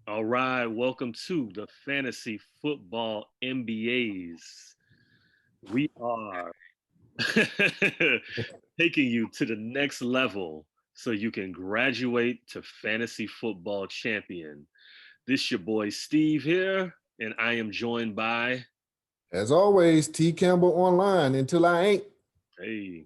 All right, welcome to the Fantasy Football MBAs. We are taking you to the next level so you can graduate to fantasy football champion. This your boy Steve here, and I am joined by As always, T Campbell online until I ain't. hey,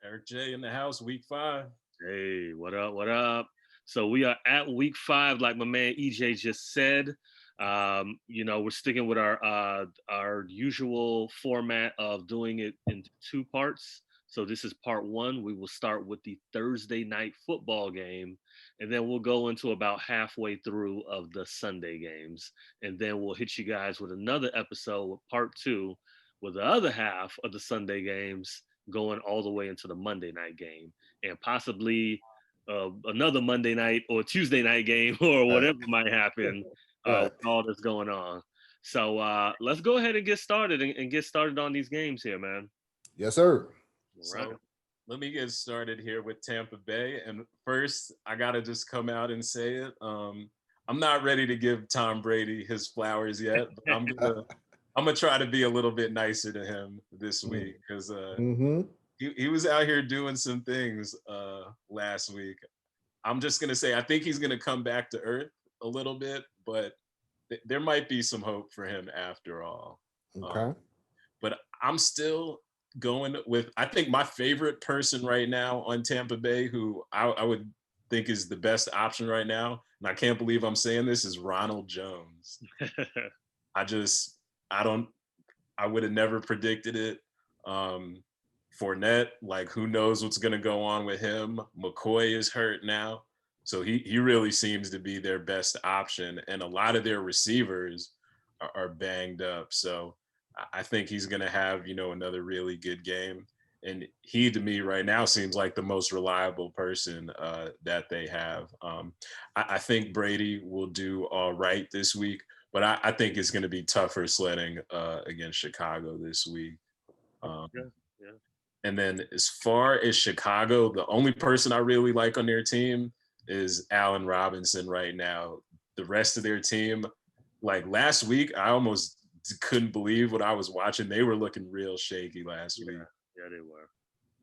Eric J in the house, week 5. hey, what up, what up? So we are at week 5, like my man EJ just said. We're sticking with our usual format of doing it in two parts. So this is part one. We will start with the Thursday night football game, and then we'll go into about halfway through of the Sunday games, and then we'll hit you guys with another episode with part two, with the other half of the Sunday games going all the way into the Monday night game, and possibly another Monday night or Tuesday night game or Right. whatever might happen Right. with all that's going on. So let's go ahead and get started and get started on these games here, man. Yes, sir. All right. So let me get started here with Tampa Bay. And first, I gotta just come out and say it. I'm not ready to give Tom Brady his flowers yet, but I'm gonna try to be a little bit nicer to him this week because Mm-hmm. he was out here doing some things last week. I'm just gonna say I think he's gonna come back to earth a little bit, but there might be some hope for him after all. Um, Okay. but I'm still going with I think my favorite person right now on Tampa Bay, who I would think is the best option right now, and I can't believe I'm saying this, is Ronald Jones. I just I don't I would have never predicted it. Um, Fournette, like who knows what's gonna go on with him. McCoy is hurt now. So he really seems to be their best option. And a lot of their receivers are banged up. So I think he's gonna have, another really good game. And he to me right now seems like the most reliable person that they have. I think Brady will do all right this week, but I think it's going to be tougher sledding against Chicago this week. Um, Yeah, yeah. and then as far as Chicago, the only person I really like on their team is Allen Robinson right now. The rest of their team, like last week, I almost couldn't believe what I was watching. They were looking real shaky last week. Yeah, they were.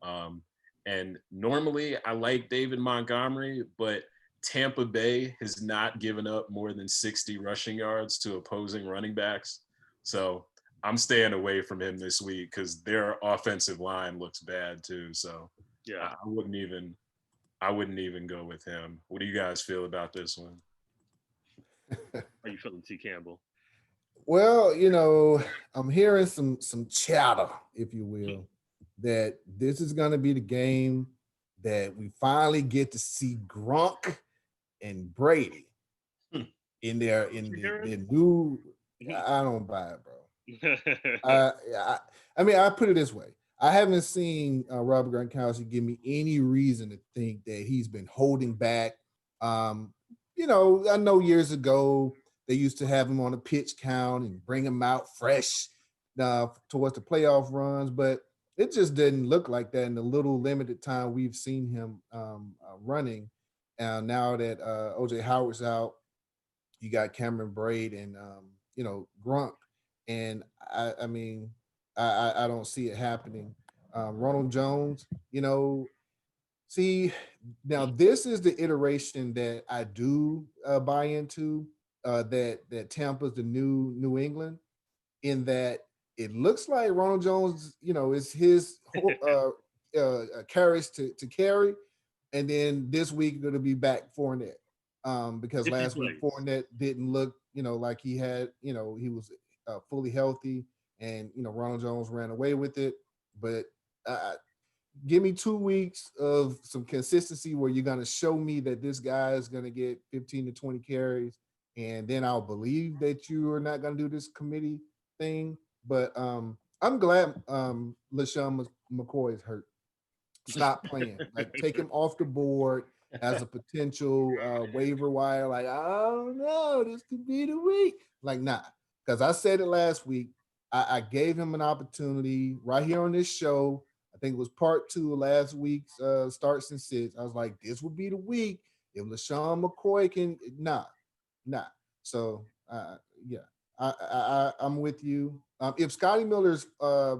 Um, and normally I like David Montgomery, but Tampa Bay has not given up more than 60 rushing yards to opposing running backs. So I'm staying away from him this week because their offensive line looks bad too. So Yeah. I wouldn't even go with him. What do you guys feel about this one? How you feeling, T. Campbell? Well, I'm hearing some chatter, if you will, that this is gonna be the game that we finally get to see Gronk and Brady Hmm. in their What in you the hearing? new. I don't buy it, bro. I mean, I put it this way. I haven't seen Robert Gronkowski give me any reason to think that he's been holding back. Um, I know years ago they used to have him on a pitch count and bring him out fresh towards the playoff runs, but it just didn't look like that in the little limited time we've seen him running. And now that OJ Howard's out, you got Cameron Braid and Grunt, and I mean I don't see it happening. Ronald Jones, see, now this is the iteration that I do buy into. That Tampa's the new England, in that it looks like Ronald Jones, is his carries to carry, and then this week it'll be back Fournette. Because If he last week plays. Fournette didn't look, like he had, he was fully healthy, and Ronald Jones ran away with it. But uh, give me 2 weeks of some consistency where you're gonna show me that this guy is gonna get 15 to 20 carries, and then I'll believe that you are not gonna do this committee thing. But I'm glad LaShawn McCoy is hurt. Stop playing. Like, take him off the board as a potential waiver wire. Like, I don't know, this could be the week. Like, nah, because I said it last week. I gave him an opportunity right here on this show. I think it was part two of last week's starts and sits. I was like, this would be the week if LaShawn McCoy can. Nah. So yeah, I'm with you. If Scotty Miller's, right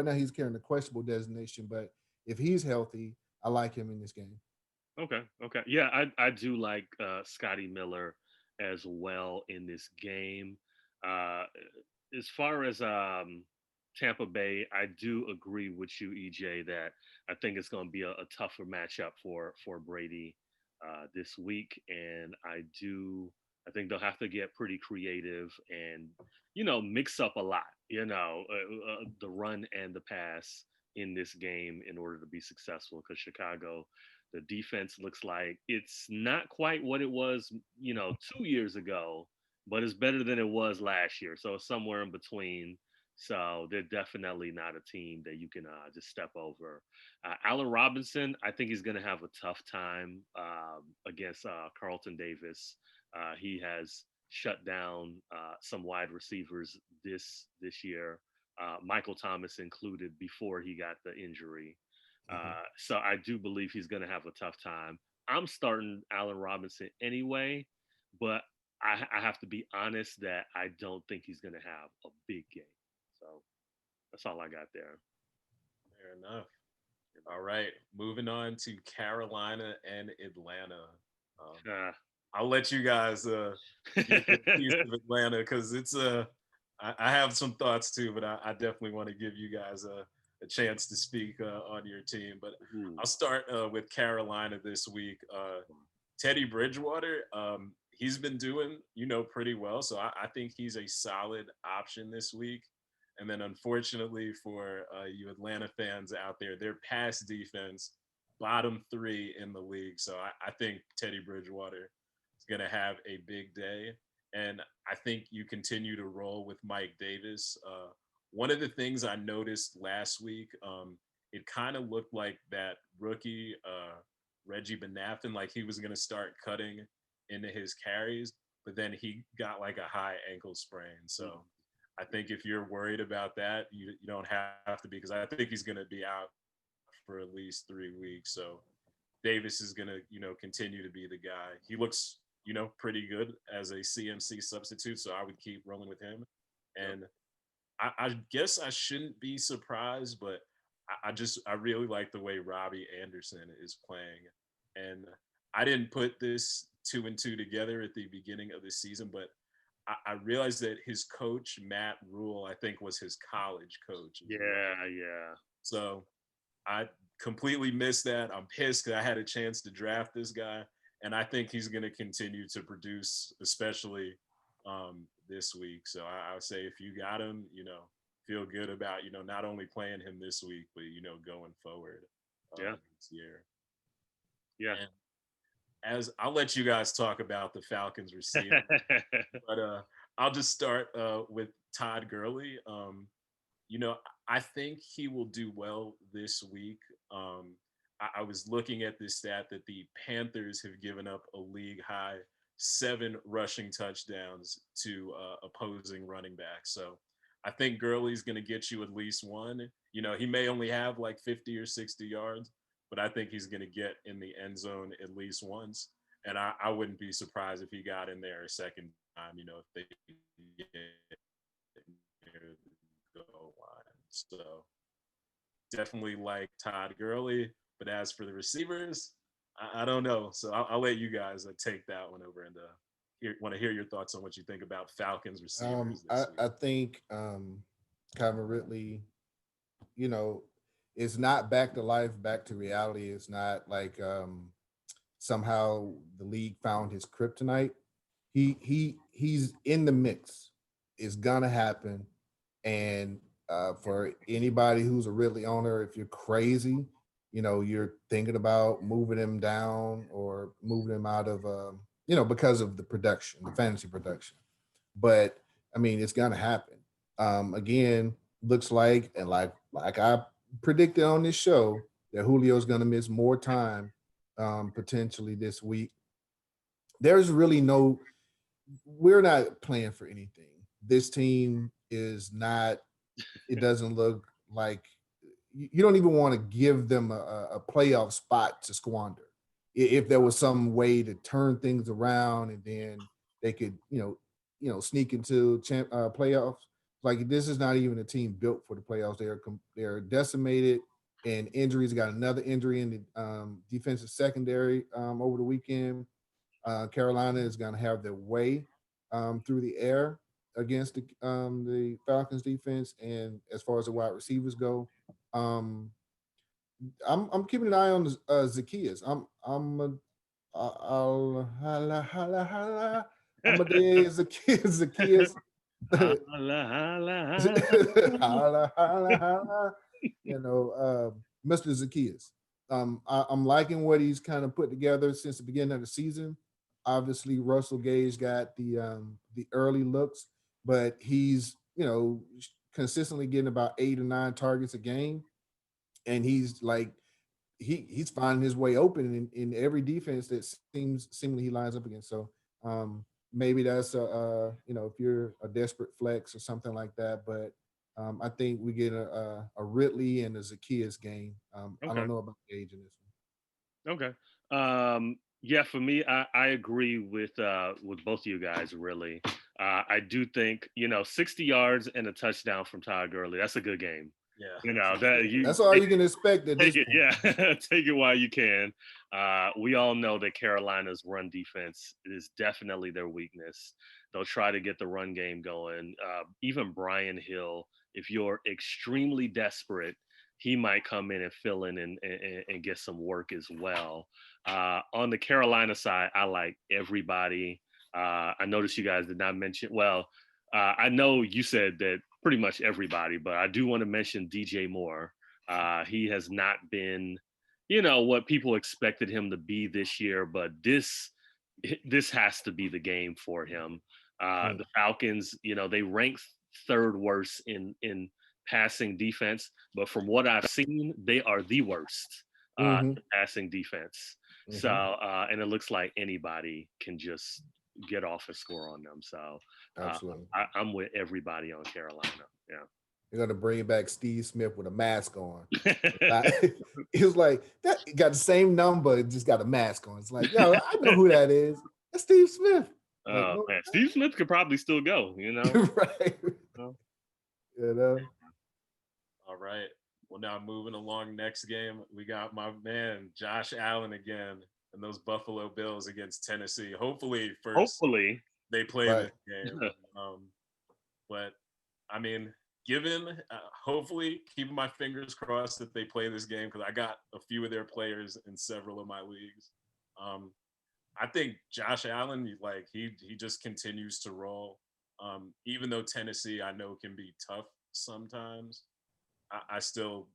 now he's carrying the questionable designation, but if he's healthy, I like him in this game. Okay, okay. Yeah, I do like Scotty Miller as well in this game. Uh, as far as Tampa Bay, I do agree with you, EJ, that I think it's going to be a tougher matchup for Brady this week, and I think they'll have to get pretty creative and mix up a lot. The run and the pass in this game in order to be successful because Chicago, the defense looks like it's not quite what it was, 2 years ago, but it's better than it was last year. So it's somewhere in between. So they're definitely not a team that you can just step over. Allen Robinson, I think he's going to have a tough time against Carlton Davis. He has shut down some wide receivers this year, Michael Thomas included, before he got the injury. Mhm. So I do believe he's going to have a tough time. I'm starting Allen Robinson anyway, but I have to be honest that I don't think he's going to have a big game. So that's all I got there. Fair enough. All right, moving on to Carolina and Atlanta. Um, Uh, I'll let you guys give your piece of Atlanta because I have some thoughts too, but I definitely want to give you guys a chance to speak on your team. But ooh, I'll start with Carolina this week. Teddy Bridgewater, he's been doing pretty well, so I think he's a solid option this week. And then unfortunately for you Atlanta fans out there, their pass defense bottom three in the league. So I think Teddy Bridgewater is going to have a big day. And I think you continue to roll with Mike Davis. One of the things I noticed last week, it kind of looked like that rookie Reggie Benathan, like he was going to start cutting into his carries, but then he got like a high ankle sprain. So I think if you're worried about that, you don't have to be, because I think he's going to be out for at least 3 weeks. So Davis is going to, continue to be the guy. He looks, pretty good as a CMC substitute. So I would keep rolling with him. yep. And I guess I shouldn't be surprised, but I really like the way Robbie Anderson is playing. And I didn't put this two and two together at the beginning of the season, but I realized that his coach, Matt Rule, I think was his college coach as well. Yeah, yeah. So I completely missed that. I'm pissed because I had a chance to draft this guy, and I think he's going to continue to produce, especially this week. So I would say if you got him, feel good about not only playing him this week, but going forward Yeah. this year. Yeah. And as I'll let you guys talk about the Falcons receiver, but I'll just start with Todd Gurley. You know, I think he will do well this week. I was looking at this stat that the Panthers have given up a league high 7 rushing touchdowns to opposing running backs. So I think Gurley's going to get you at least one. He may only have like 50 or 60 yards, but I think he's going to get in the end zone at least once. And I wouldn't be surprised if he got in there a second time, if they get near the goal line. So definitely like Todd Gurley. But as for the receivers, I don't know. So I'll let you guys take that one over and want to hear your thoughts on what you think about Falcons receivers I, this week. I think Calvin Ridley, you know, is not back to life, back to reality. It's not like somehow the league found his kryptonite. He's in the mix. It's gonna happen. And for anybody who's a Ridley owner, if you're crazy, you're thinking about moving him down or moving him out of, because of the production, the fantasy production. But I mean, it's gonna happen. Again, looks like, and like I predicted on this show, that Julio's gonna miss more time potentially this week. There's really no, we're not playing for anything. This team is not, it doesn't look like you don't even want to give them a playoff spot to squander. if there was some way to turn things around and then they could, sneak into playoffs. Like this is not even a team built for the playoffs. They're decimated and injuries. Got another injury in the defensive secondary over the weekend. Carolina is going to have their way through the air against the Falcons defense. And as far as the wide receivers go, um, I'm keeping an eye on Zacchaeus. I'm a day Zacchaeus. Holla, holla, Holla, holla, holla. Mr. Zacchaeus. I'm liking what he's kind of put together since the beginning of the season. Obviously, Russell Gage got the early looks, but he's consistently getting about 8 or 9 targets a game, and he's like he's finding his way open in every defense that seemingly he lines up against. So maybe that's if you're a desperate flex or something like that. But I think we get a Ridley and a Zacchaeus game. I don't Okay. know about Gage in this Okay. Yeah, for me, I agree with both of you guys. Really, I do think 60 yards and a touchdown from Todd Gurley. That's a good game. Yeah. That one. That's all you can expect at this take it, point. yeah, take it while you can. We all know that Carolina's run defense is definitely their weakness. They'll try to get the run game going. Even Brian Hill, if you're extremely desperate, he might come in and fill in and get some work as well. On the Carolina side, I like everybody. I noticed you guys did not mention, well, I know you said that pretty much everybody, but I do want to mention DJ Moore. He has not been, what people expected him to be this year, but this has to be the game for him. The Falcons, they rank third worst in passing defense, but from what I've seen, they are the worst Mm-hmm. passing defense. Mm-hmm. So, and it looks like anybody can just get off a score on them. So, Absolutely. I'm with everybody on Carolina. Yeah. They're gonna bring back Steve Smith with a mask on. It was like that got the same number, just got a mask on. It's like, yo, I know who that is. That's Steve Smith. Like, Oh no, man, Steve Smith could probably still go. right. No? All right. Well, now moving along, next game, we got my man Josh Allen again and those Buffalo Bills against Tennessee. Hopefully, first Hopefully, they play Right. this game. But I mean, given hopefully keeping my fingers crossed that they play this game because I got a few of their players in several of my leagues. I think Josh Allen, like he just continues to roll. Even though Tennessee I know can be tough sometimes, I still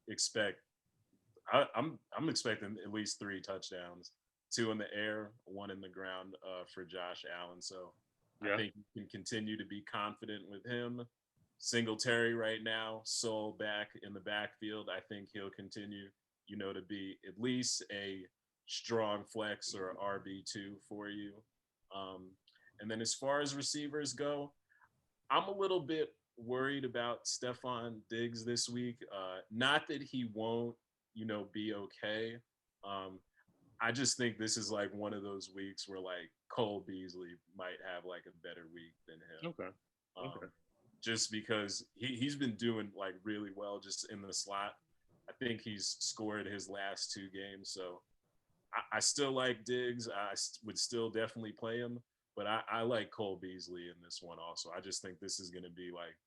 expect. I'm expecting at least 3 touchdowns, 2 in the air, 1 in the ground for Josh Allen. So yeah. I think you can continue to be confident with him. Singletary right now, Soul back in the backfield. I think he'll continue, to be at least a strong flex or RB2 for you. And then as far as receivers go, I'm a little bit worried about Stephon Diggs this week. Not that he won't, be okay. I just think this is like one of those weeks where like Cole Beasley might have like a better week than him. Okay. Just because he's been doing like really well just in the slot. I think he's scored his last 2 games. So I still like Diggs. I would still definitely play him. But I like Cole Beasley in this one also. I just think this is going to be like,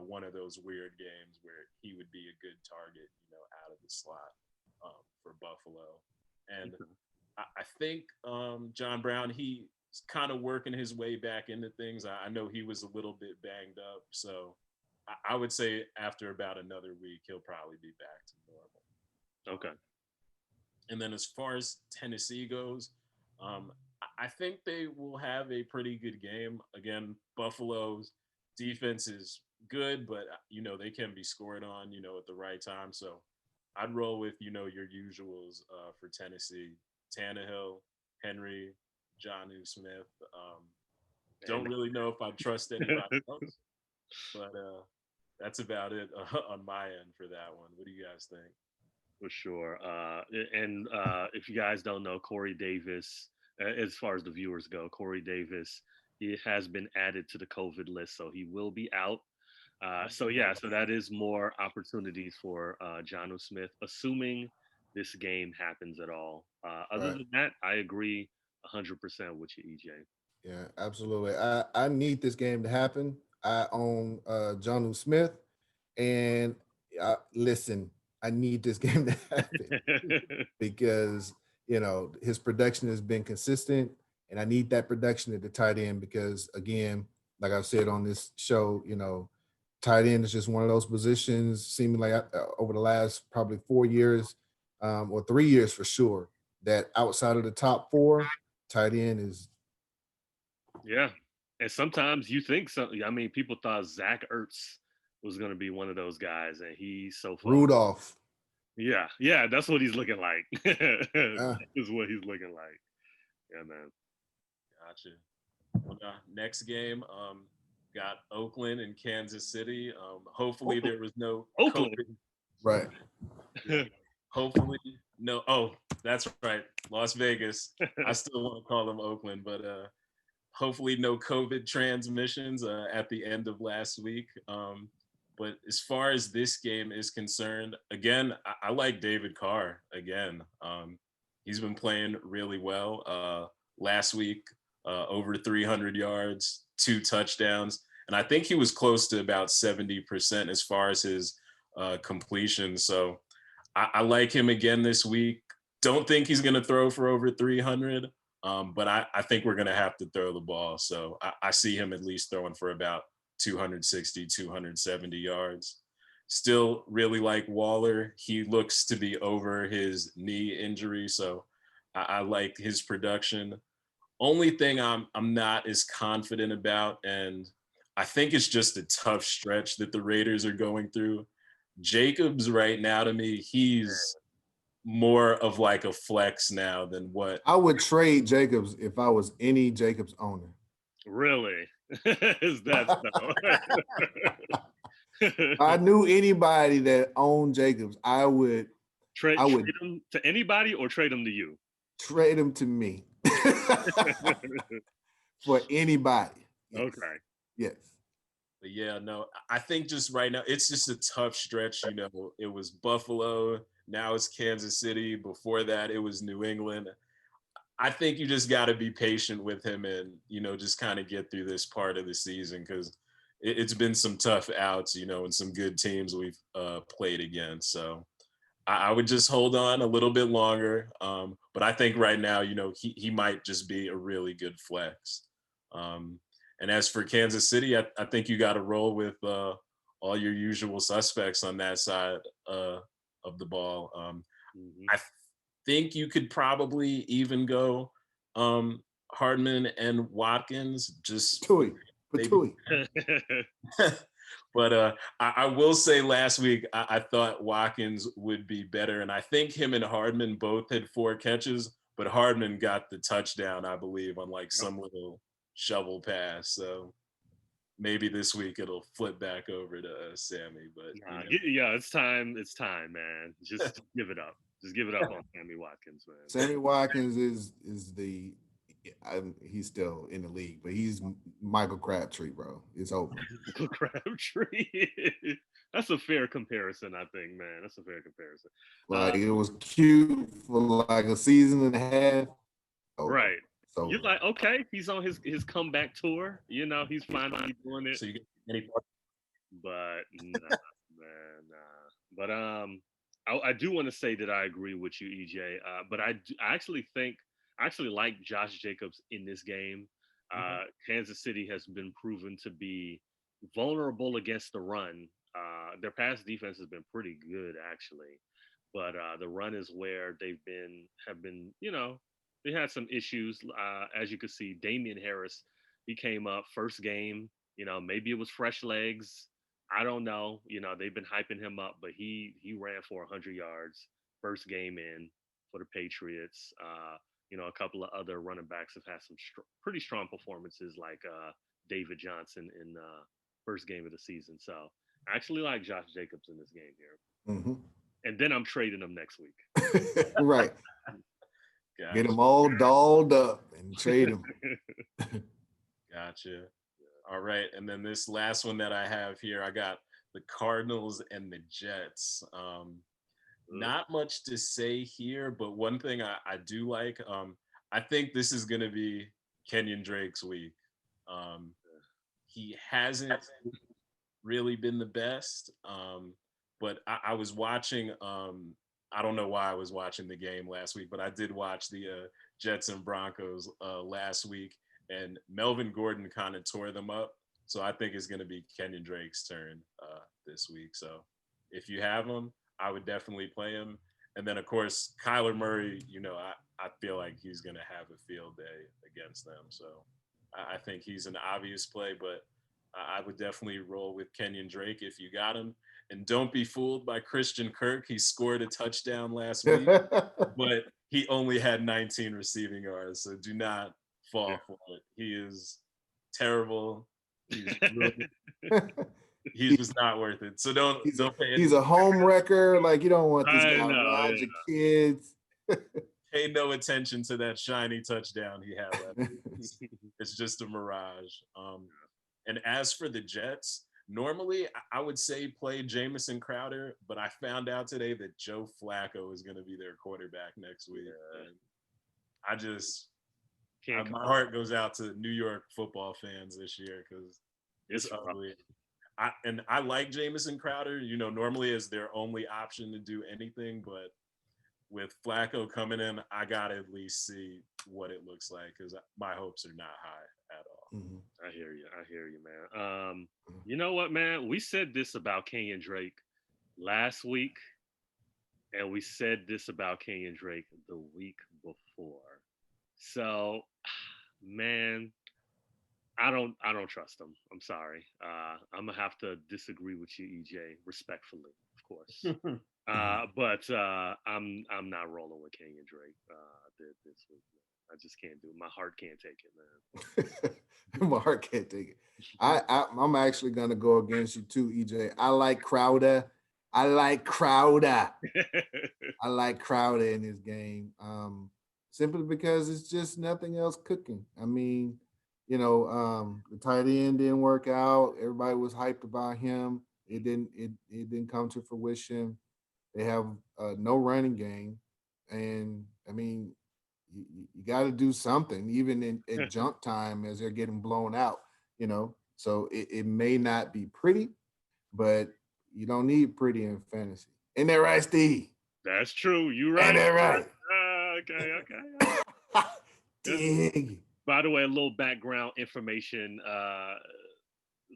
one of those weird games where he would be a good target, out of the slot for Buffalo. And I think John Brown, he's kind of working his way back into things. I know he was a little bit banged up. So I would say after about another week, he'll probably be back to normal. Okay. And then as far as Tennessee goes, I think they will have a pretty good game. Again, Buffalo's defense is good, but they can be scored on, at the right time. So I'd roll with, your usuals for Tennessee. Tannehill, Henry, Jonnu Smith. Don't really know if I trust anybody else, but that's about it on my end for that one. What do you guys think? For sure. And if you guys don't know, Corey Davis, as far as the viewers go, Corey Davis, he has been added to the COVID list, so he will be out. So yeah, so that is more opportunities for John Smith, assuming this game happens at all. Other Right. than that, I agree 100% with you, EJ. Yeah, absolutely. I need this game to happen. I own John Smith, and listen, I need this game to happen because his production has been consistent, and I need that production at the tight end because, again, like I've said on this show, tight end is just one of those positions. Seeming like over the last probably 4 years, or 3 years for sure, that outside of the top four, tight end is Yeah, and sometimes you think something. I mean, people thought Zach Ertz was going to be one of those guys, and he's so far. Rudolph. Yeah, yeah, that's what he's looking like. Uh, That is what he's looking like. Yeah, man. Gotcha. Well, next game, got Oakland and Kansas City. Hopefully Oakland. there was no Oakland. COVID. right. Yeah. Hopefully no. Oh, that's right. Las Vegas. I still want to call them Oakland, but hopefully no COVID transmissions at the end of last week. But as far as this game is concerned, again, I like David Carr again. He's been playing really well. Last week, over 300 yards, 2 touchdowns, and I think he was close to about 70% as far as his completion. So I like him again this week. Don't think he's going to throw for over 300, but I think we're going to have to throw the ball. So I see him at least throwing for about 260, 270 yards. Still really like Waller. He looks to be over his knee injury, so I like his production. Only thing I'm not as confident about, and I think it's just a tough stretch that the Raiders are going through. Jacobs right now to me, he's more of like a flex now than what. I would trade Jacobs if I was any Jacobs owner. Really? Is that If so? I knew anybody that owned Jacobs, I would trade I trade would him to anybody or trade him to you? trade him to me for anybody. Yes. Okay. Yes. But yeah, no, I think just right now it's just a tough stretch. It was Buffalo, now it's Kansas City. Before that, it was New England. I think you just got to be patient with him and just kind of get through this part of the season because it's been some tough outs, and some good teams we've played against. So I would just hold on a little bit longer. But I think right now, he might just be a really good flex. Um, and as for Kansas City, I think you got to roll with all your usual suspects on that side of the ball. Mhm. I think you could probably even go Hardman and Watkins. Just Tui. maybe. Patui. But I will say last week I thought Watkins would be better, and I think him and Hardman both had 4 catches, but Hardman got the touchdown, I believe, on like some little shovel pass. So maybe this week it'll flip back over to Sammy. But Yeah, it's time. It's time, man. Just give it up. Just give it up on Sammy Watkins, man. Sammy Watkins is he's still in the league, but he's Michael Crabtree, bro. It's over. Crabtree. That's a fair comparison, I think, man. That's a fair comparison. Like it was cute for like a season and a half. Over. Right. So You're like, okay, he's on his comeback tour. He's finally doing it. so you get any But nah, man, nah. But I do want to say that I agree with you, EJ. But I actually think I actually like Josh Jacobs in this game. Kansas City has been proven to be vulnerable against the run. Their pass defense has been pretty good actually, but the run is where have been they had some issues. As you can see, Damian Harris, he came up first game. Maybe it was fresh legs. I don't know. They've been hyping him up, but he ran for 100 yards first game in for the Patriots. A couple of other running backs have had some pretty strong performances, like David Johnson in first game of the season. So I actually like Josh Jacobs in this game here. mm-hmm. and then I'm trading him next week. Right. Gotcha. Get them all dolled up and trade them. Gotcha. All right. And then this last one that I have here, I got the Cardinals and the Jets. Not much to say here, but one thing I do like, I think this is going to be Kenyon Drake's week. He hasn't really been the best, but I was watching, I don't know why I was watching the game last week, but I did watch the Jets and Broncos last week, and Melvin Gordon kind of tore them up. So I think it's going to be Kenyon Drake's turn this week. So if you have him, I would definitely play him. And then, of course, Kyler Murray, I feel like he's going to have a field day against them. So I think he's an obvious play, but I would definitely roll with Kenyon Drake if you got him. And don't be fooled by Christian Kirk. He scored a touchdown last week, but he only had 19 receiving yards. So do not fall for it. He is terrible. He's just not worth it. So don't pay. He's a home wrecker. Like, you don't want this guy around your kids. Pay no attention to that shiny touchdown he had last week. It's just a mirage. And as for the Jets, normally I would say play Jamison Crowder, but I found out today that Joe Flacco is going to be their quarterback next week. And my heart goes out to New York football fans this year because it's ugly. I like Jamison Crowder, normally as their only option to do anything, but with Flacco coming in, I got to at least see what it looks like because my hopes are not high at all. Mm-hmm. I hear you, man. You know what, man? We said this about Kenyon Drake last week, and we said this about Kenyon Drake the week before. So, man, I don't trust him. I'm sorry. I'm gonna have to disagree with you, EJ, respectfully, of course. But I'm not rolling with Kenyon Drake this week. Man. I just can't do it. My heart can't take it, man. My heart can't take it. I'm actually gonna go against you too, EJ. I like Crowder. I like Crowder in this game. Simply because it's just nothing else cooking. I mean, the tight end didn't work out. Everybody was hyped about him. It didn't come to fruition. They have no running game, and I mean, you got to do something, even at jump time as they're getting blown out. So it may not be pretty, but you don't need pretty in fantasy. Ain't that right, Steve? That's true. You right. Ain't that right? Okay. Dig. By the way, a little background information.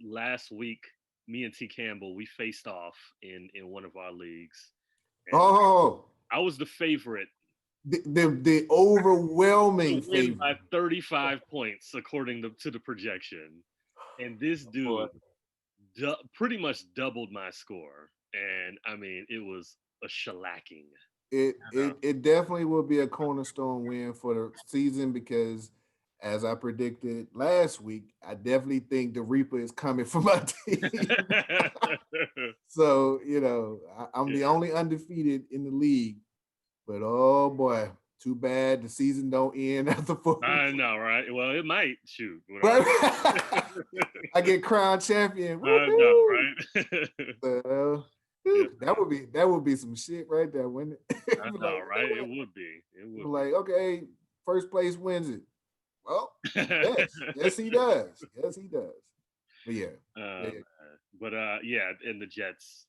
Last week, me and T. Campbell, we faced off in one of our leagues. I was the favorite. The overwhelming favorite. By 35 points, according to the projection. And this dude pretty much doubled my score. And, I mean, it was a shellacking. It definitely will be a cornerstone win for the season because, as I predicted last week, I definitely think the Reaper is coming for my team. So, I'm the only undefeated in the league. But, oh, boy, too bad the season don't end after 4 weeks. I know, right? Well, it might. Shoot. I get crowned champion. I know, right? That would be some shit right there, wouldn't it? I know, right? It would be. Like, okay, first place wins it. Well, yes, he does. Yes, he does. But yeah. But in the Jets,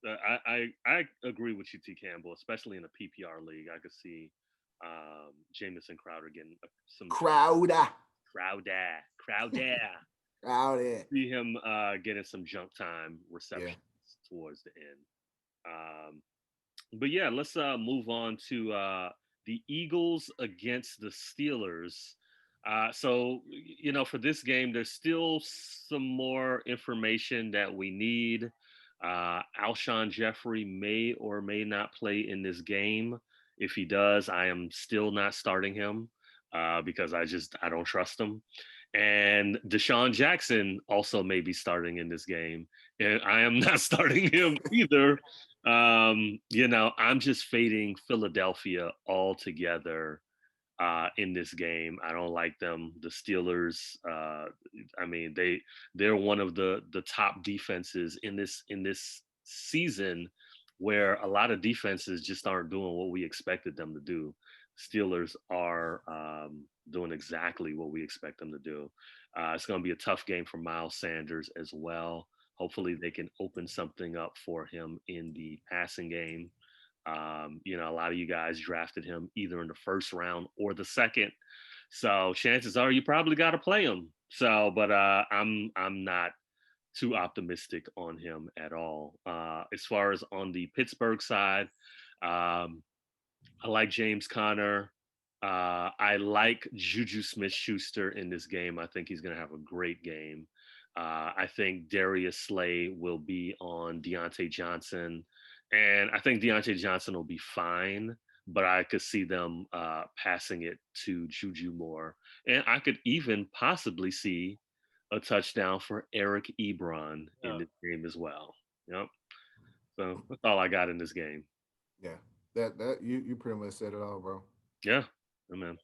I agree with you, T. Campbell, especially in a PPR league. I could see Jamison Crowder getting some Crowder. See him getting some jump time receptions towards the end. But yeah, let's move on to the Eagles against the Steelers. So, for this game, there's still some more information that we need. Alshon Jeffrey may or may not play in this game. If he does, I am still not starting him because I don't trust him. And Deshaun Jackson also may be starting in this game. And I am not starting him either I'm just fading Philadelphia altogether in this game. I don't like them. The Steelers, I mean, they're one of the top defenses in this season, where a lot of defenses just aren't doing what we expected them to do. Steelers are doing exactly what we expect them to do. It's going to be a tough game for Miles Sanders as well. Hopefully, they can open something up for him in the passing game. A lot of you guys drafted him either in the first round or the second. So chances are you probably got to play him. So, but I'm not too optimistic on him at all. As far as on the Pittsburgh side, um, I like James Conner. I like Juju Smith-Schuster in this game. I think he's going to have a great game. I think Darius Slay will be on Deontay Johnson, and I think Deontay Johnson will be fine. But I could see them passing it to Juju more, and I could even possibly see a touchdown for Eric Ebron in Yeah. this game as well. Yep. So that's all I got in this game. Yeah, that you pretty much said it all, bro. Yeah, man.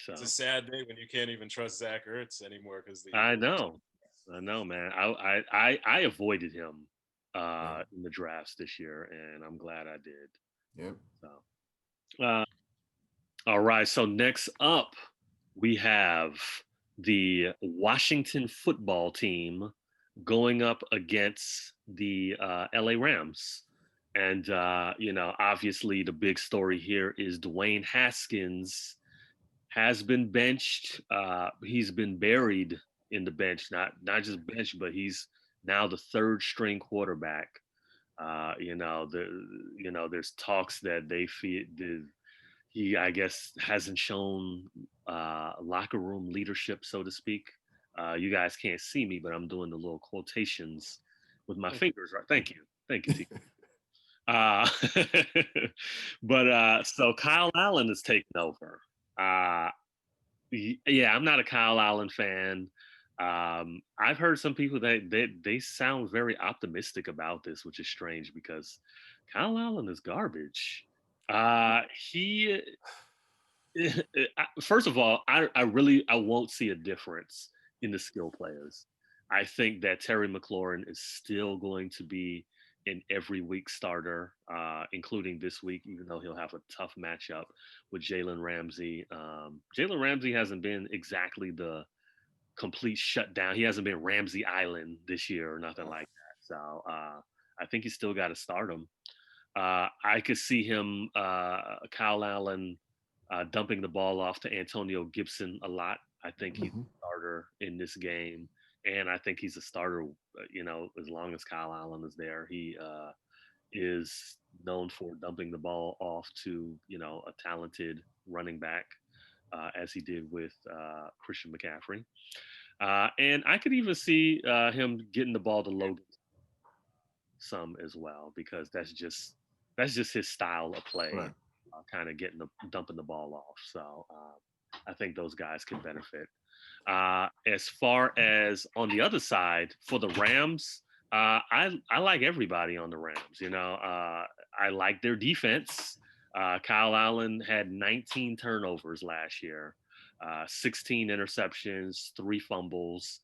So It's a sad day when you can't even trust Zach Ertz anymore because the I Eagles. know, I know, man. I avoided him Yeah, in the drafts this year, and I'm glad I did. yep. So, all right. So next up, we have the Washington football team going up against the LA Rams. And, obviously the big story here is Dwayne Haskins has been benched. He's been buried in the bench, not just benched, but he's now the third string quarterback. There's talks that they feel he, I guess, hasn't shown locker room leadership, so to speak. You guys can't see me, but I'm doing the little quotations with my fingers. Right? Thank you, T. Uh, but so Kyle Allen is taking over. Uh, yeah, I'm not a Kyle Allen fan. I've heard some people that they sound very optimistic about this, which is strange because Kyle Allen is garbage. He First of all, I won't see a difference in the skill players. I think that Terry McLaurin is still going to be an every week starter, including this week, even though he'll have a tough matchup with Jalen Ramsey. Jalen Ramsey hasn't been exactly the complete shutdown. He hasn't been Ramsey Island this year or nothing like that. So I think you still got to start him. I could see him, Kyle Allen, dumping the ball off to Antonio Gibson a lot. I think he's Mhm. a starter in this game, and I think he's a starter. As long as Kyle Allen is there, he is known for dumping the ball off to a talented running back, as he did with Christian McCaffrey. And I could even see him getting the ball to Logan some as well because that's just his style of play, Right. kind of dumping the ball off. So I think those guys can benefit. As far as on the other side for the Rams, I like everybody on the Rams. I like their defense. Kyle Allen had 19 turnovers last year, 16 interceptions, 3 fumbles.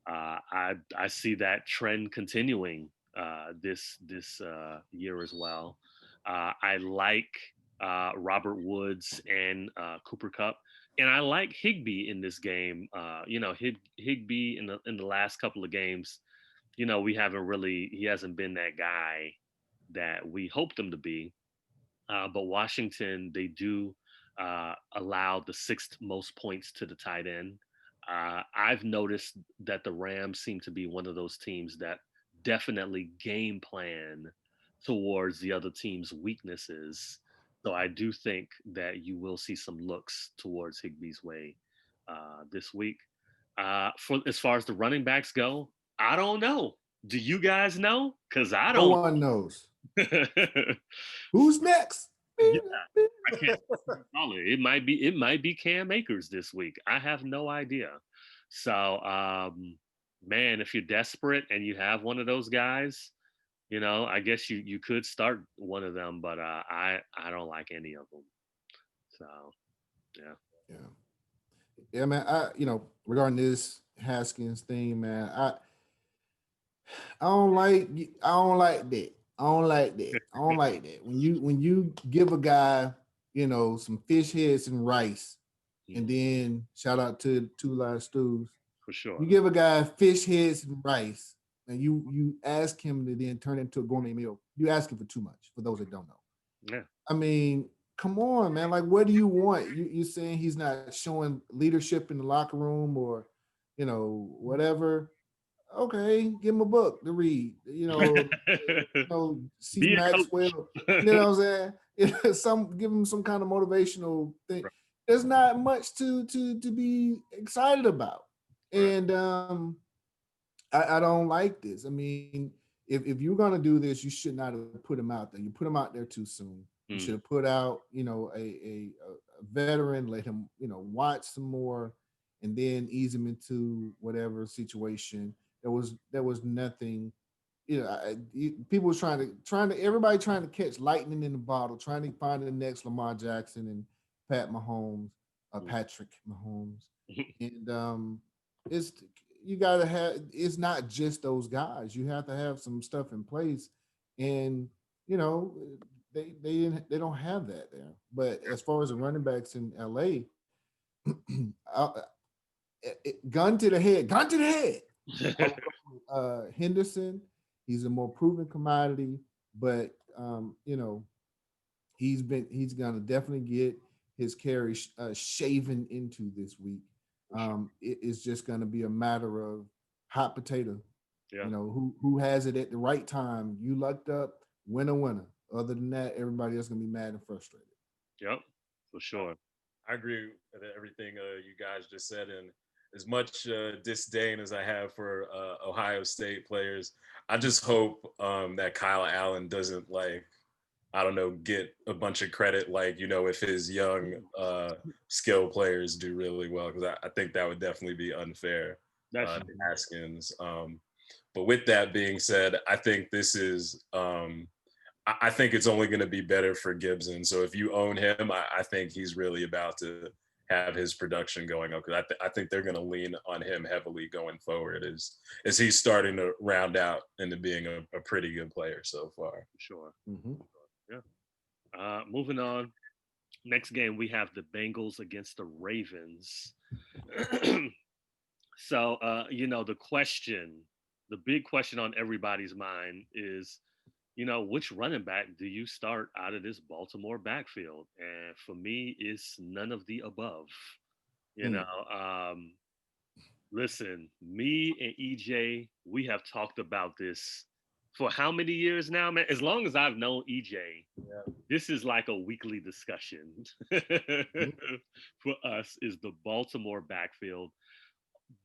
I see that trend continuing this year as well. I like Robert Woods and Cooper Cup, and I like Higby in this game. Higby in the last couple of games, he hasn't been that guy that we hoped him to be. But Washington, they do allow the sixth most points to the tight end. I've noticed that the Rams seem to be one of those teams that definitely game plan towards the other team's weaknesses. So I do think that you will see some looks towards Higby's way this week. For as far as the running backs go, I don't know. Do you guys know? Because I No don't. one knows who's next. Yeah, I can't call it. It might be Cam Akers this week. I have no idea. So man, if you're desperate and you have one of those guys, I guess you could start one of them, but I don't like any of them. So yeah. Yeah, yeah, man. Regarding this Haskins thing, man, I don't like that. I don't like that. I don't like that. When you give a guy, some fish heads and rice, and Mm, then shout out to Two Live Stews. for You sure. give a guy fish heads and rice, and you ask him to then turn it into a gourmet meal. You asking for too much. For those that don't know, Yeah. I mean, come on, man. Like, what do you want? You're saying he's not showing leadership in the locker room, or whatever. Okay, give him a book to read. See Be a coach. Maxwell. You know what I'm saying? Give him some kind of motivational thing. Right. There's not much to be excited about, Right. and I don't like this. I mean, if you're gonna do this, you should not have put him out there. You put him out there too soon. You should Mm, have put out, a veteran, let him, watch some more, and then ease him into whatever situation. There was nothing. People was everybody trying to catch lightning in the bottle, trying to find the next Lamar Jackson and mm. Patrick Mahomes, and it's you gotta have. It's not just those guys. You have to have some stuff in place, and you know they don't have that there. But as far as the running backs in LA, gun to the head. I would go with, Henderson. He's a more proven commodity, but he's gonna definitely get his carry shaven into this week. For sure. It's just gonna be a matter of hot potato. Yeah. Who has it at the right time. You lucked up, winner. Other than that, everybody else gonna be mad and frustrated. Yep. For sure. I agree with everything you guys just said. And as much disdain as I have for Ohio State players, I just hope that Kyle Allen doesn't I don't know, get a bunch of credit if his young skill players do really well, because I think that would definitely be unfair That's to Haskins. But with that being said, I think this is I think it's only going to be better for Gibson. So if you own him, I think he's really about to have his production going up, because I think they're going to lean on him heavily going forward as he's starting to round out into being a pretty good player so far. for sure. Mm-hmm. Yeah. Moving on. Next game, we have the Bengals against the Ravens. So, the big question on everybody's mind is, which running back do you start out of this Baltimore backfield? And for me, it's none of the above. You know, Mm. um, Listen, me and EJ, we have talked about this for how many years now, man? As long as I've known EJ, this is like a weekly discussion Mhm. for us is the Baltimore backfield,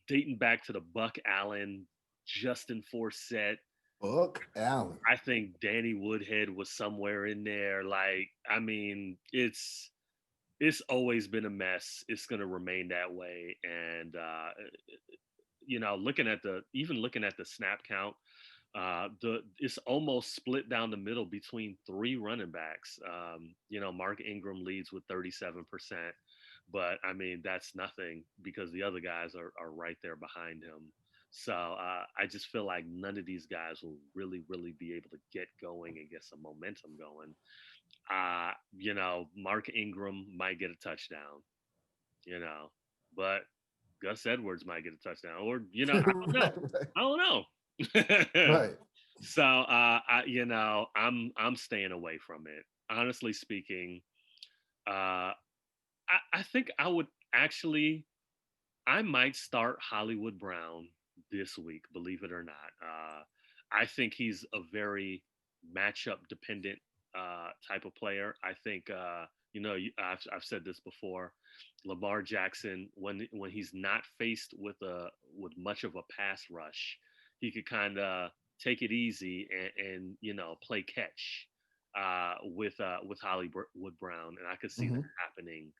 dating back to the Buck Allen, Justin Forsett. Buck Allen. I think Danny Woodhead was somewhere in there. Like, I mean, it's always been a mess. It's gonna remain that way. And looking at the snap count, the it's almost split down the middle between three running backs. Mark Ingram leads with 37%, but I mean that's nothing because the other guys are right there behind him. So I just feel like none of these guys will really be able to get going and get some momentum going. Mark Ingram might get a touchdown, you know, but Gus Edwards might get a touchdown, or I don't know, right, I don't know. right. So I'm staying away from it. Honestly speaking, I think I would actually I might start Hollywood Brown this week, believe it or not. I think he's a very matchup dependent type of player. I think I've said this before. Lamar Jackson, when he's not faced with much of a pass rush, he could kind of take it easy and play catch with Hollywood Brown, and I could see that Hmm. happening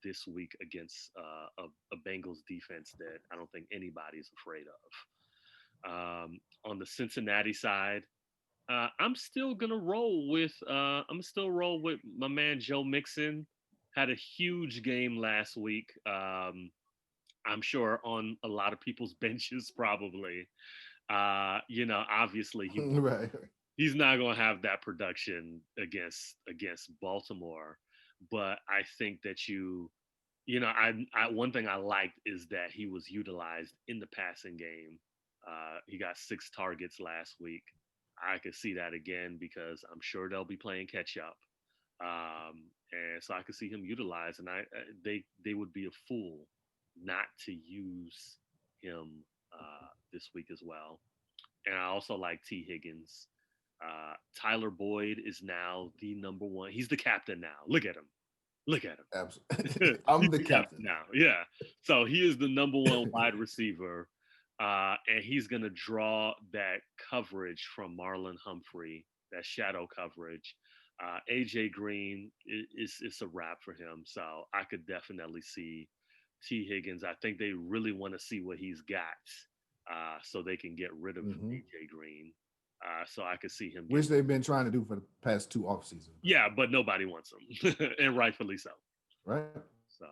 this week against a Bengals defense that I don't think anybody's afraid of. On the Cincinnati side, I'm still gonna roll with my man Joe Mixon. Had a huge game last week. I'm sure on a lot of people's benches probably. Obviously Right. he's not gonna have that production against Baltimore, but I think that I one thing I liked is that he was utilized in the passing game. He got 6 targets last week. I could see that again because I'm sure they'll be playing catch up, and so I could see him utilized. And they would be a fool not to use him this week as well. And I also like T Higgins. Tyler Boyd is now the number one. He's the captain now. Look at him. Look at him. Absolutely. He's I'm the the captain captain. now. Yeah. So he is the number one wide receiver. And he's going to draw that coverage from Marlon Humphrey, that shadow coverage. AJ Green is a wrap for him. So I could definitely see T Higgins. I think they really want to see what he's got so they can get rid of Hmm. AJ Green. So I could see him Which get. they've been trying to do for the past 2 off seasons. Yeah, but nobody wants him, and rightfully so. Right. So,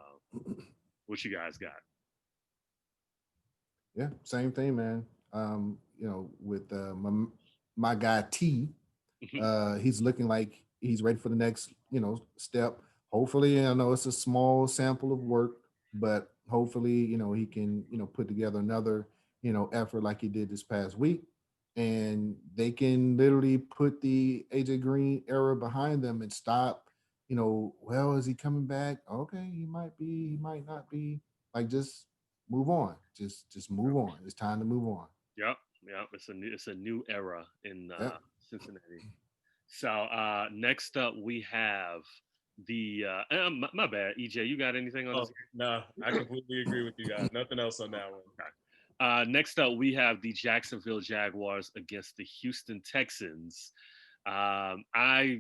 what you guys got? Yeah, same thing, man. With my guy T, he's looking like he's ready for the next, step. Hopefully, I know it's a small sample of work, but hopefully, he can, put together another, effort like he did this past week, and they can literally put the AJ Green era behind them and stop. Well, is he coming back? Okay, he might be, he might not be. Like, just move on. Just move on. It's time to move on. Yep, yep. It's a new era in Yep. Cincinnati. So next up we have the my bad, EJ. You got anything on this? Oh no, I completely agree with you guys. Nothing else on that one. Okay. Next up we have the Jacksonville Jaguars against the Houston Texans. I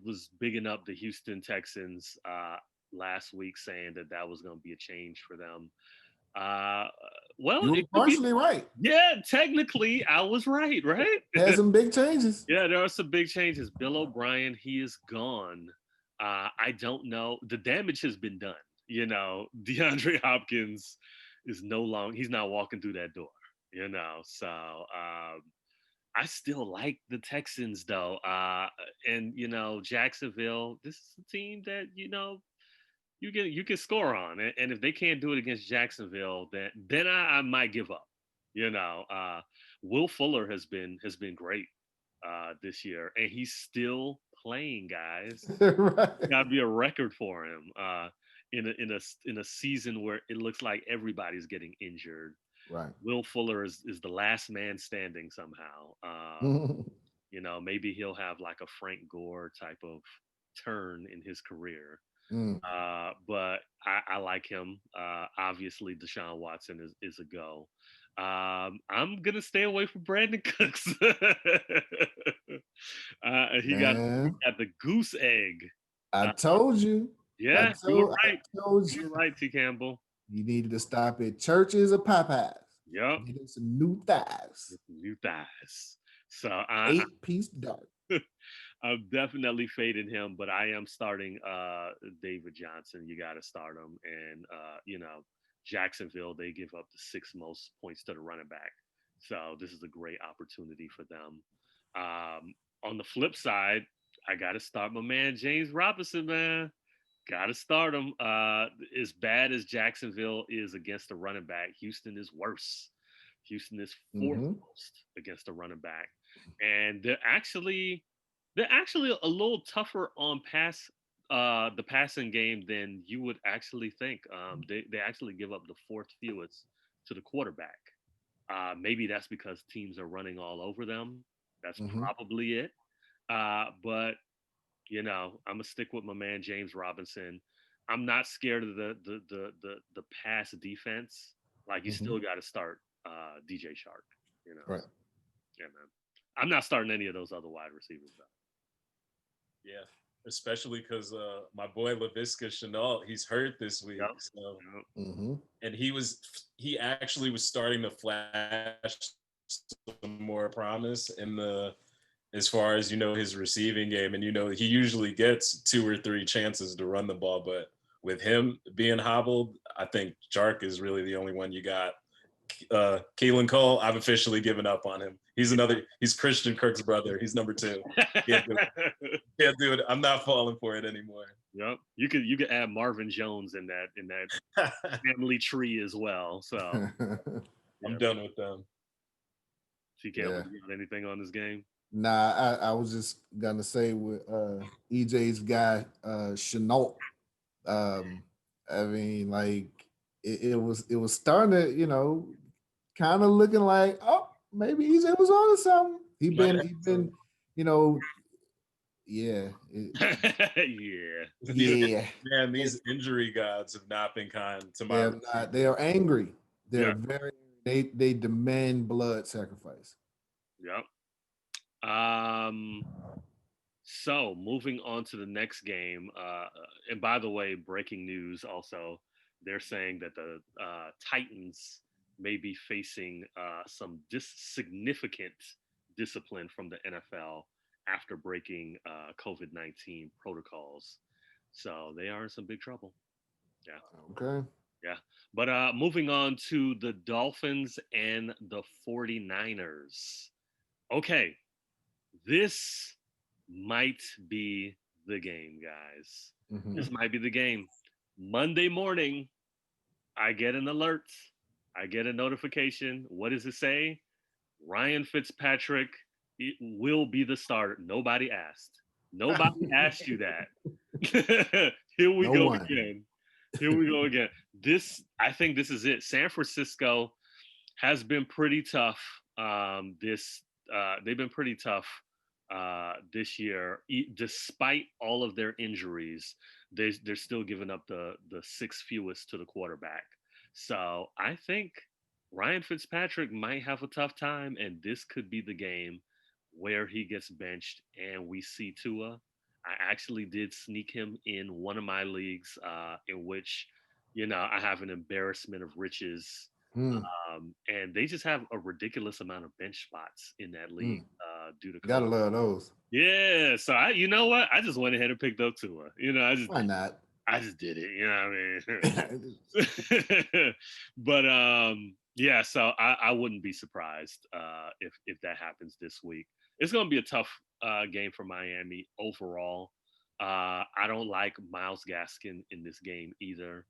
was bigging up the Houston Texans last week, saying that was going to be a change for them. Uh, well, You were it could be. partially right. Yeah, technically, I was right, right? Had some big changes. Yeah, there are some big changes. Bill O'Brien, he is gone. I don't know. The damage has been done. DeAndre Hopkins is no longer, he's not walking through that door, So I still like the Texans though. And Jacksonville, this is a team that, you can score on. And if they can't do it against Jacksonville, then I might give up. Will Fuller has been great this year, and he's still playing, guys. Right. Got to be a record for him in a season where it looks like everybody's getting injured. Right. Will Fuller is the last man standing somehow. Maybe he'll have like a Frank Gore type of turn in his career. Mm. But I like him. Obviously, Deshaun Watson is a go. I'm gonna stay away from Brandon Cooks. He got Man, the goose egg. I Uh, told you. yeah, you were I right. told You you. were right, T. Campbell. You needed to stop at churches or Popeyes. Yep, Get him some new thighs. new thighs. So I 8-piece dart. I'm definitely fading him, but I am starting David Johnson. You got to start him, and Jacksonville, they give up the 6th most points to the running back, so this is a great opportunity for them. On the flip side, I got to start my man James Robinson, man. Got to start him. As bad as Jacksonville is against the running back, Houston is worse. Houston is 4th Mm-hmm. most against the running back, and they're actually a little tougher on the passing game than you would actually think. They actually give up the 4th fewest to the quarterback. Maybe that's because teams are running all over them. That's Mm-hmm. probably it. But I'm gonna stick with my man James Robinson. I'm not scared of the pass defense. Like you Mm-hmm. still got to start DJ Shark. Right. Yeah, man. I'm not starting any of those other wide receivers though. Yeah, especially because my boy Laviska Chenault, he's hurt this week. Yep. So Yep. Mm-hmm. and he actually was starting to flash some more promise as far as his receiving game, and he usually gets 2 or 3 chances to run the ball, but with him being hobbled, I think Chark is really the only one you got. Keelan Cole, I've officially given up on him. He's Christian Kirk's brother. He's number 2. Can't do it. Can't do it. I'm not falling for it anymore. Yep. You could add Marvin Jones in that family tree as well. So I'm done with them. TK, Yeah. you got anything on this game? Nah, I was just gonna say with EJ's guy, Chenault. I mean, like it was starting to, kind of looking like, oh, maybe EJ was on to something. He been, you know, yeah, yeah. Man, these injury gods have not been kind to my. They're not. They are angry. They're Yeah. very. They demand blood sacrifice. Yep. So moving on to the next game, and by the way, breaking news also, they're saying that the Titans may be facing some significant discipline from the NFL after breaking COVID-19 protocols. So they are in some big trouble. Yeah. Okay. Yeah. But moving on to the Dolphins and the 49ers. Okay. This might be the game, guys. Mhm. This might be the game. Monday morning, I get an alert. I get a notification. What does it say? Ryan Fitzpatrick will be the starter. Nobody asked. Nobody asked you that. Here we No go one. again. Here we go again. I think this is it. San Francisco has been pretty tough. They've been pretty tough this year, despite all of their injuries. They're still giving up the 6 fewest to the quarterback. So I think Ryan Fitzpatrick might have a tough time, and this could be the game where he gets benched and we see Tua. I actually did sneak him in one of my leagues, in which, I have an embarrassment of riches, Hmm. and they just have a ridiculous amount of bench spots in that league due to Gotta COVID. love those. Yeah, so you know what? I just went ahead and picked up Tua. Why not? I just did it. You know what I mean? But yeah. So I wouldn't be surprised if that happens this week. It's going to be a tough game for Miami overall. I don't like Miles Gaskin in this game either.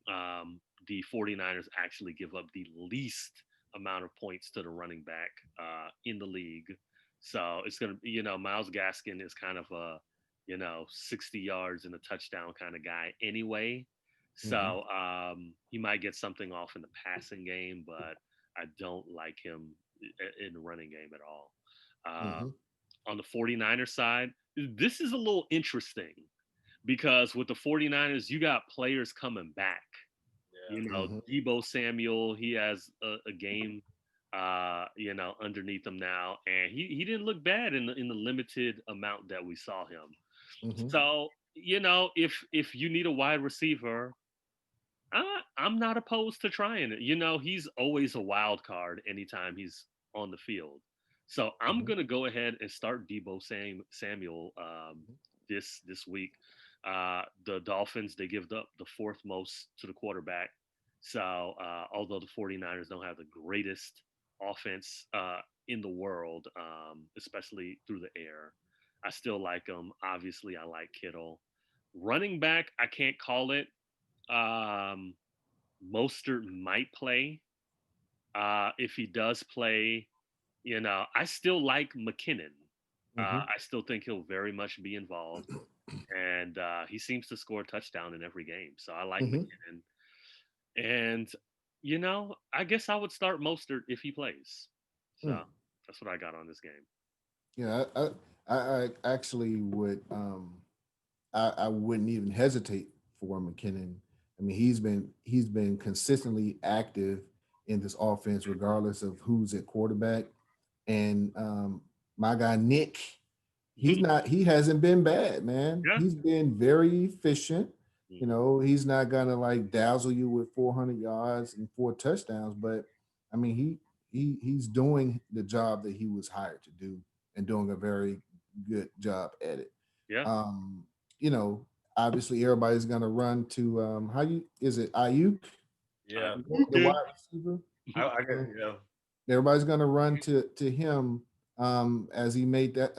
The 49ers actually give up the least amount of points to the running back in the league. So it's going to, Miles Gaskin is kind of a, 60 yards and a touchdown kind of guy anyway. Mhm. So he might get something off in the passing game, but I don't like him in the running game at all. Mhm. On the 49ers side, this is a little interesting because with the 49ers, you got players coming back. Mhm. Debo Samuel, he has a game, underneath him now, and he didn't look bad in the limited amount that we saw him. Mhm. So if you need a wide receiver, I'm not opposed to trying it. He's always a wild card anytime he's on the field. So I'm Mhm. gonna go ahead and start Debo Samuel this week. The Dolphins, they give the fourth most to the quarterback. So although the 49ers don't have the greatest offense in the world, especially through the air, I still like them. Obviously, I like Kittle. Running back, I can't call it. Um, Mostert might play. If he does play, I still like McKinnon. Mhm. I still think he'll very much be involved, and he seems to score a touchdown in every game. So I like Mhm. McKinnon, and I guess I would start Mostert if he plays. Mm. So that's what I got on this game. Yeah, I actually would. I wouldn't even hesitate for McKinnon. I mean, he's been consistently active in this offense, regardless of who's at quarterback. And my guy Nick, he hasn't been bad, man. Yeah. He's been very efficient. Mhm. He's not gonna like dazzle you with 400 yards and 4 touchdowns, but I mean, he's doing the job that he was hired to do, and doing a very good job at it. Yeah. Um, you know, obviously everybody's gonna run to how you is it Ayuk, Yeah, the wide receiver? I get Everybody's gonna run to him as he made that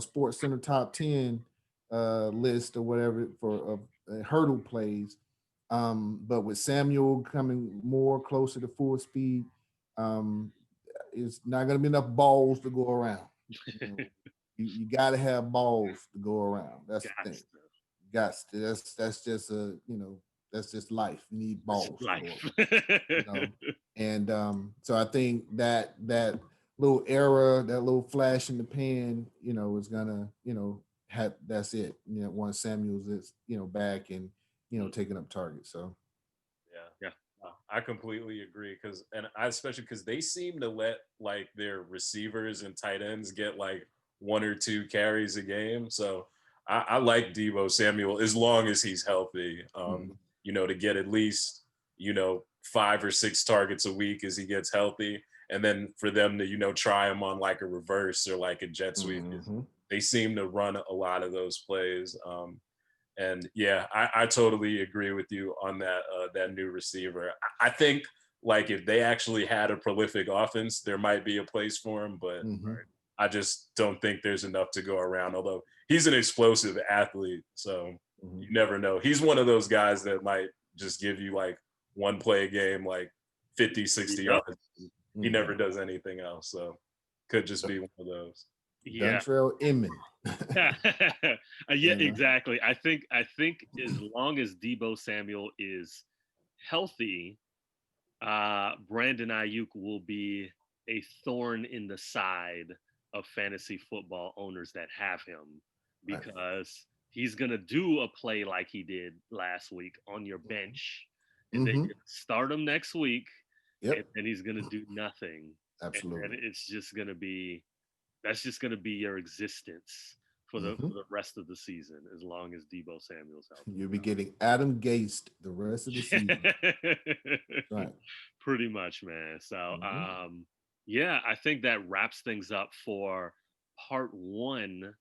Sports Center top 10 list or whatever for hurdle plays. But with Samuel coming more closer to full speed, um, it's not gonna be enough balls to go around. You know, you gotta have balls to go around. That's the thing. Gots to. Got to. That's just that's just life. You need It's balls to go life. around. You know, and so I think that little era, that little flash in the pan, is gonna, have that's it. Once Samuels is, back and taking up targets. So yeah. Yeah. No, I completely agree especially because they seem to let like their receivers and tight ends get like 1 or 2 carries a game. So I like Debo Samuel as long as he's healthy. To get at least 5 or 6 targets a week as he gets healthy, and then for them to try him on like a reverse or like a jet sweep. mhm. They seem to run a lot of those plays. And yeah, I totally agree with you on that new receiver. I think like if they actually had a prolific offense, there might be a place for him, but Mhm. I just don't think there's enough to go around. Although he's an explosive athlete, so Mhm. you never know. He's one of those guys that might just give you like one play a game, like 50, 60 Yep. yards. He Mhm. never does anything else. So could just be one of those. Yeah. Dontrell Inman. Yeah, You know? exactly. I think as long as Debo Samuel is healthy, Brandon Ayuk will be a thorn in the side of fantasy football owners that have him, Right. because he's gonna do a play like he did last week on your bench, and then Mhm. you start him next week, and Yep. then he's gonna do nothing, and then Absolutely. it's just gonna be that's just going to be your existence for the Mhm. rest of the season, as long as Debo Samuel's healthy. You'll be getting Adam Gase the rest of the season. Right. Pretty much, man. So, Mhm. yeah, I think that wraps things up for part one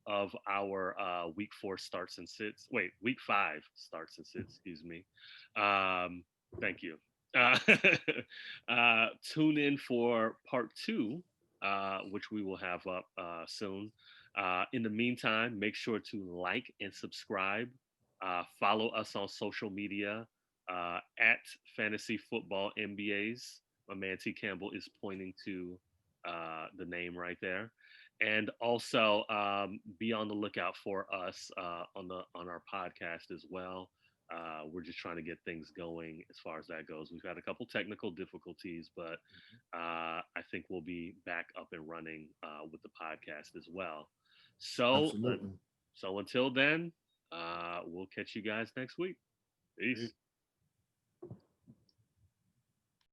of our week 4 starts and sits. Wait, week 5 starts and sits. Excuse me. Um, thank you. Uh, tune in for part 2, which we will have up soon. In the meantime, make sure to like and subscribe. Follow us on social media at Fantasy Football MBAs. My man T Campbell is pointing to the name right there, and also be on the lookout for us on our podcast as well. We're just trying to get things going as far as that goes. We've had a couple technical difficulties, but I think we'll be back up and running with the podcast as well. So, Absolutely. so until then, we'll catch you guys next week. Peace.